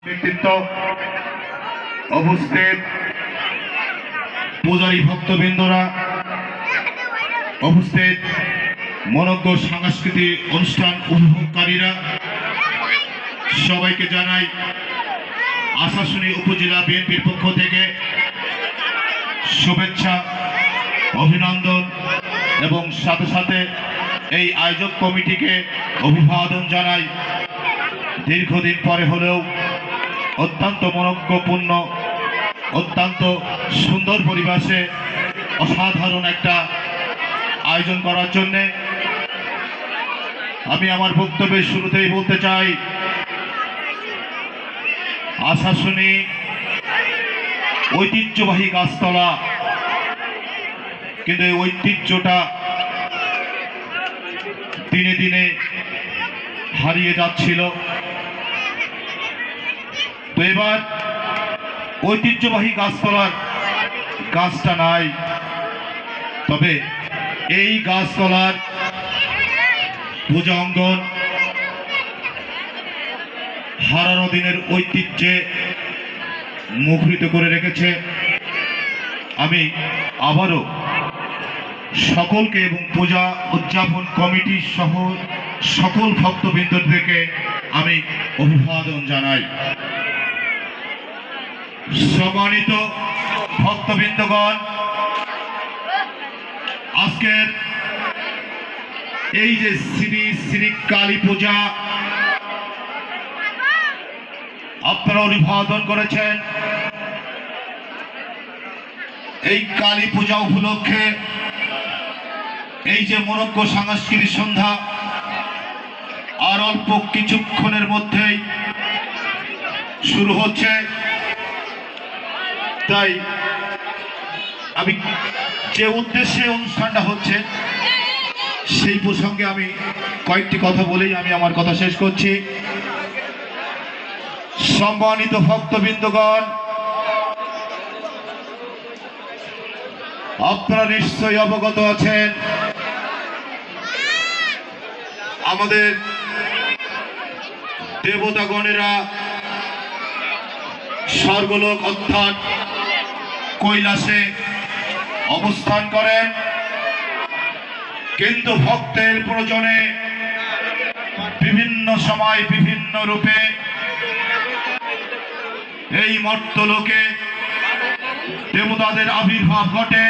ব্যক্তিত্ব উপস্থিত, পূজারী ভক্তবৃন্দরা উপস্থিত, মনোজ্ঞ সাংস্কৃতিক অনুষ্ঠান উপভোগকারীরা, সবাইকে জানাই আশাশুনি উপজেলা বিএনপির পক্ষ থেকে শুভেচ্ছা, অভিনন্দন এবং সাথে সাথে এই আয়োজক কমিটিকে অভিবাদন জানাই। দীর্ঘদিন পরে হলেও অত্যন্ত মনোজ্ঞপূর্ণ, অত্যন্ত সুন্দর পরিবেশে অসাধারণ একটা আয়োজন করার জন্যে আমি আমার বক্তব্যের শুরুতেই বলতে চাই, আশাশুনি ঐতিহ্যবাহী গাছতলা, কিন্তু এই ঐতিহ্যটা দিনে দিনে হারিয়ে যাচ্ছিল। তো এবার ঐতিহ্যবাহী গাছতলার গাছটা নাই, তবে এই গাছতলার পূজা অঙ্গন হারানো দিনের ঐতিহ্যে মুখরিত করে রেখেছে। আমি আবারও সকলকে এবং পূজা উদযাপন কমিটি সহ সকল ভক্তবৃন্দদেরকে আমি অভিবাদন জানাই। সম্মানিত ভক্তবৃন্দগণ, আজকের এই যে শ্রী শ্রী কালী পূজা আপনারা অভিবাদন করেছেন, এই কালী পূজা উপলক্ষে এই যে মনোজ্ঞ সাংস্কৃতিক সন্ধ্যা আর অল্প কিছুক্ষণের মধ্যেই শুরু হচ্ছে। তাই আমি যে উদ্দেশ্যে অনুষ্ঠানটা হচ্ছে সেই প্রসঙ্গে আমি কয়েকটি কথা বলেই আমি আমার কথা শেষ করছি। সম্মানিত ভক্তবৃন্দগণ, আপনারা নিশ্চয়ই অবগত আছেন আমাদের দেবতাগণেরা স্বর্গলোক অর্থাৎ কৈলাসে অবস্থান করেন, কিন্তু ভক্তের প্রয়োজনে বিভিন্ন সময় বিভিন্ন রূপে এই মর্ত্যলোকে দেবতাদের আবির্ভাব ঘটে।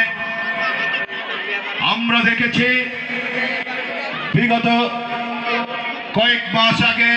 আমরা দেখেছি বিগত কয়েক মাস আগে